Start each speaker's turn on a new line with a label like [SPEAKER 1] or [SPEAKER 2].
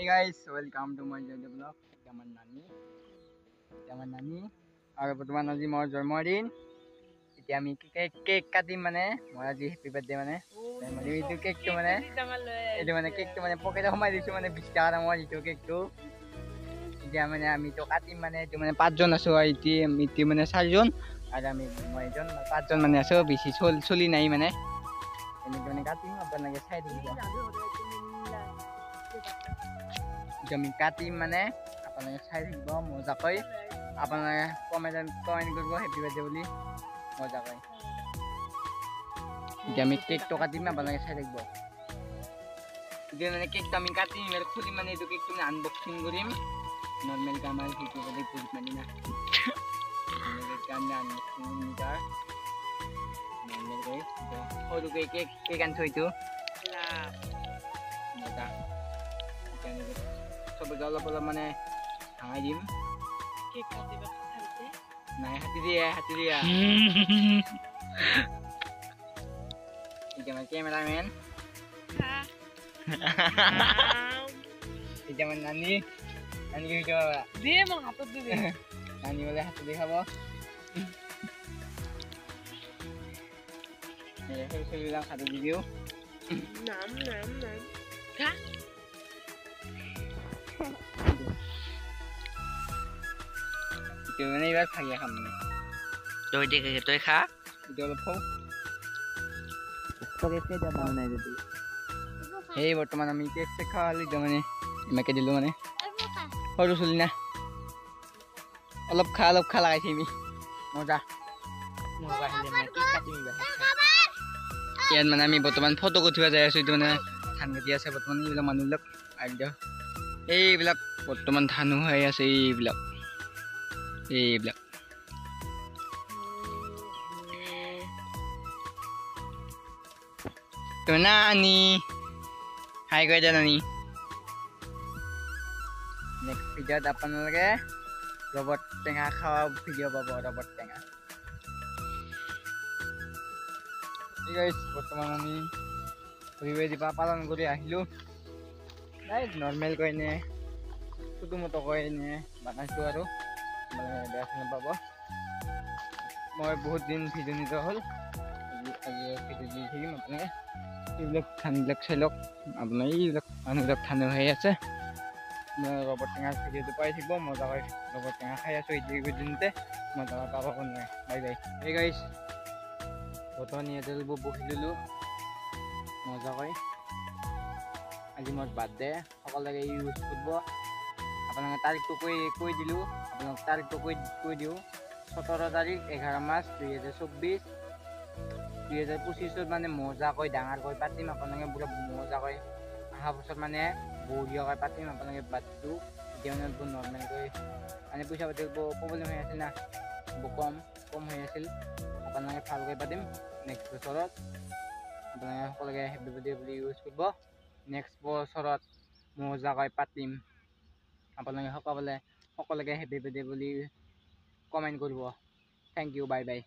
[SPEAKER 1] Hey guys, welcome to my video vlog. Jaman nani. Aru botoman aji mor jormodin. Etia ami cake katim mane. Mor aji happy birthday mane. Mane etu cake to mane. Etu mane cake to mane pocket homai disu mane 20 taka mor etu cake to. Etia mane ami to katim mane etu mane 5 jon asu iti mane 4 jon. Aru ami moi jon 5 jon mane asu bisi choli nai mane. Ini mane katim apnage sai dibo. Jami katim mane apnage sai dibo moja koi. Apnage comment korbo happy birthday boli moja koi. Jami cake to katim apnage sai dibo. Dia mane cake to ami katim mer khuli mane etu cake to unboxing korim. Normal kamal video boli put mani na. Mere kanna unboxing jar. Normal guys. Hodu cake kan thoi tu. Lah. Moja. Sobe gala bola mane hangai dim. Cake kati ba khalte. Nai hati dia. Ijaman cameraman. Ha. Ijaman nani. Nani ki coba. Dia mau hatot dibe. Nani boleh hatot dikhabo. Ya, saya bilang hatot dibiu. Nam. Ha? Itu mana ibarat kaya kamu nih? Tôi khá. Itu lepo. Pakai dia mana itu? Hei, berteman kami cek sekali zaman ini. Make dulu mana? Harus sulina. Alap kha lagi sini. Moja. Moja ini mana kita ini bah. Kian mana kami berteman foto ko juga saya itu mana than dia saya berteman ini bilang manulak ada. Bilang berteman thanu hai ase bilang. Bilang. Tuh nani. Hai kau ada nani. Next video apa lagi? Robot tengah kau video bawa robot tengah. Hey guys, berteman nani. Pribadi papalan kuri ahlu. Guys, normal kau ini. Sudah mau kau ini. Banas tu aru. Biasa napa? Mau बहुत दिन video ni dah hol. Video ni sini macamnya. Iblak thanlak selok. Apna iblak anulak thanu hai ase. Robot tengah video tu pai thibo moja koi robot tengah khai asu idi gudinte moja ka papa kon nai. Bye bye. Hey guys. Botoni edel bo bohilulu. Moja koi. আজি মোৰ birthday সকলোকে use কৰিব আপোনালোকে তাৰিখটো কৈ দিলো আপোনালোক তাৰিখটো কৈ দিও 17 তাৰিখ 11 মাৰ্চ 2024 2025 মানে মজাকৈ ডাঙৰকৈ পাতিম আপোনালোকে পুৰা মজাকৈ অহা বছৰ মানে বঢ়িয়াকৈ পাতিম আপোনালোকে বাৰ্থডেটো এতিয়া মানে বহুত নৰ্মেলকৈ মানে পইচা পাতি প্ৰব্লেম হৈ আছিল না কম হৈ আছিল আপোনালোকে ভালকৈ পাতিম নেক্সট বছৰত আপোনালোকে সকলোকে হেপী বাৰ্থডে বুলি ইউজ কৰিব নেক্সট বছৰত মজাকৈ পাতিম আপোনালোকে সকলোকে হেপী বাৰ্থডে বুলি কমেন্ট কৰিব থ্যাংক ইউ বাই বাই